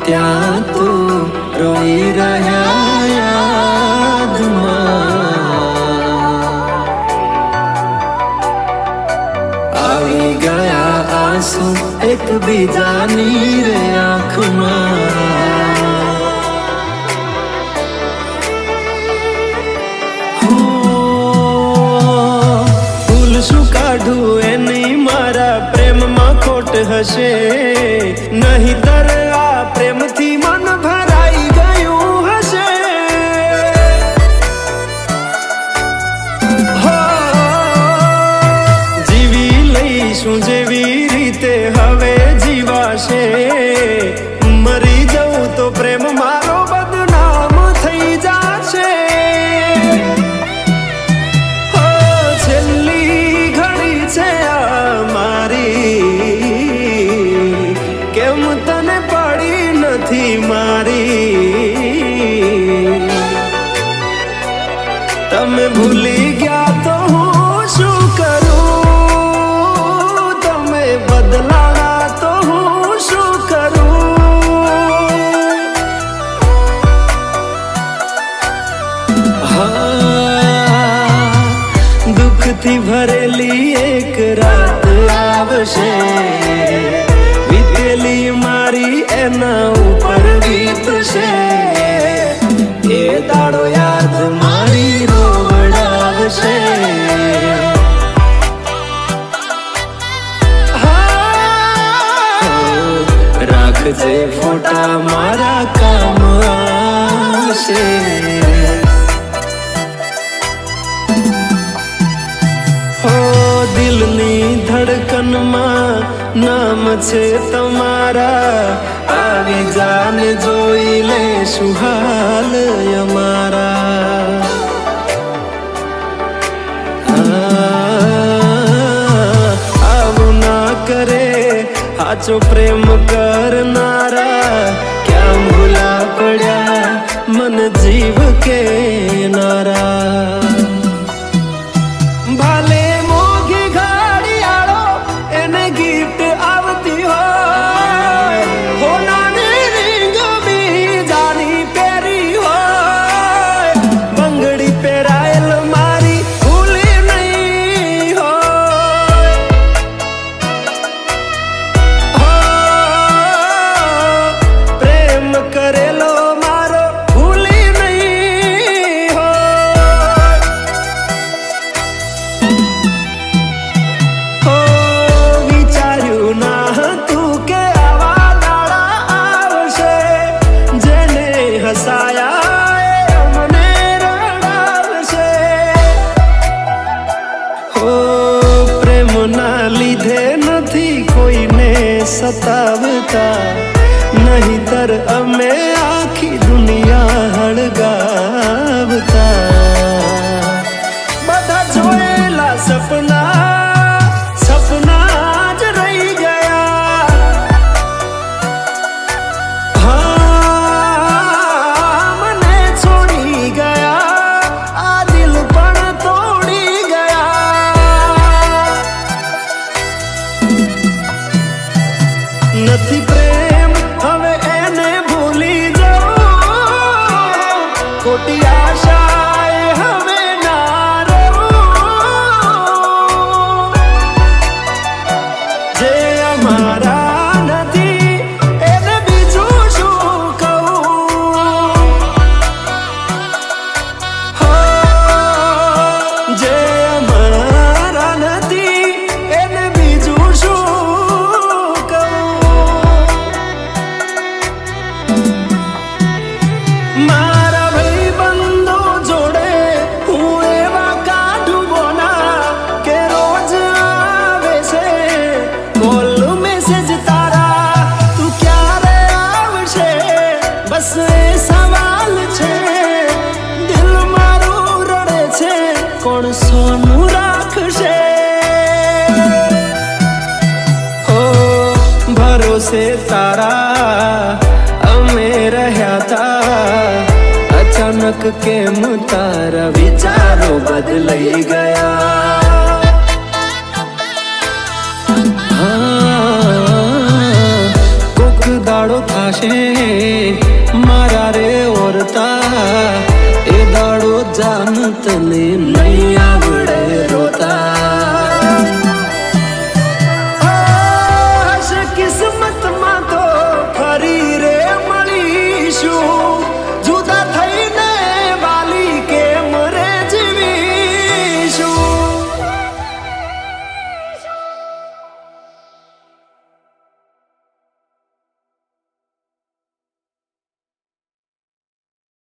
ત્યાં તું રોઈ રહ્યા યાદમાં આવી ગયા આંસુ એકબીજાની રે આંખમાં ભૂલ શું કાઢું એની મારા પ્રેમમાં ખોટ હશે નહીતર આ પ્રેમથી મન ભરાઈ ગયું હશે જીવી લઈશું જેવી રીતે હવે જીવાશે મરી જવું તો પ્રેમ મારો બદનામ થઈ જશે છેલ્લી ઘડી છે આ મારી કેમ તને પડી નથી મારી તમે ભૂલી ગયા તો હું શું કરું તમે બદલાણા તો હું શું કરું દુઃખથી ભરેલી એક રાત આવશે વીતેલી મારી એના ઉપર વીતશે એ દાડો યાદ મારી રોવડાવશે રાખજે ફોટા મારા કામ આવશે દિલની ધડકનમાં નામ છે તમારા આવી જાને જોઈ લેશું હાલ અમારા આવું ના કરે સાચો પ્રેમ કરનારા ક્યાં ભૂલા પડ્યા મન જીવ કે નારા ભાલે મોઘી ઘડિયાળો એને ગિફ્ટ આવતી હોય હોનાની રીંગ બીજાની પહેરી હોય બંગડી પહેરાયેલ મારી ભૂલી નહીં હોય પ્રેમ કરેલો મારો ભૂલી નહીં હોય વિચાર્યું ના હતું કે આવા દાડા આવશે જેને હસાયા એ અમને રડાવશે હો પ્રેમના લીધે નથી કોઈને સતાવતા નહીતર અમે આખી દુનિયા હળગાવતા બધા જોયેલા સપના જ રહી ગયા મને છોડી ગયા આ દિલ પણ તોડી ગયા નથી પ્રેમ હવે એને ભૂલી જાઉં ખોટી આશાએ હવે ના રહું જે અમારા નથી એને બીજું શું કહું જે અમારા નથી એને બીજું શું મારા ભાઈબંધો જોડે હું એવા કાઢું બોના કે રોજ આવે છે કોલ મેસેજ તારા તું ક્યારે આવશે બસ એ સવાલ છે દિલ મારું રડે છે કોણ સોનું રાખશે ઓ ભરોસે તારા અમે રહ્યા તા અચાનક કેમ તારા વિચારો બદલાઈ ગયા કોક દાડો થાશે મારા રે ઓરતા, એ દાડો જાન તને નહીં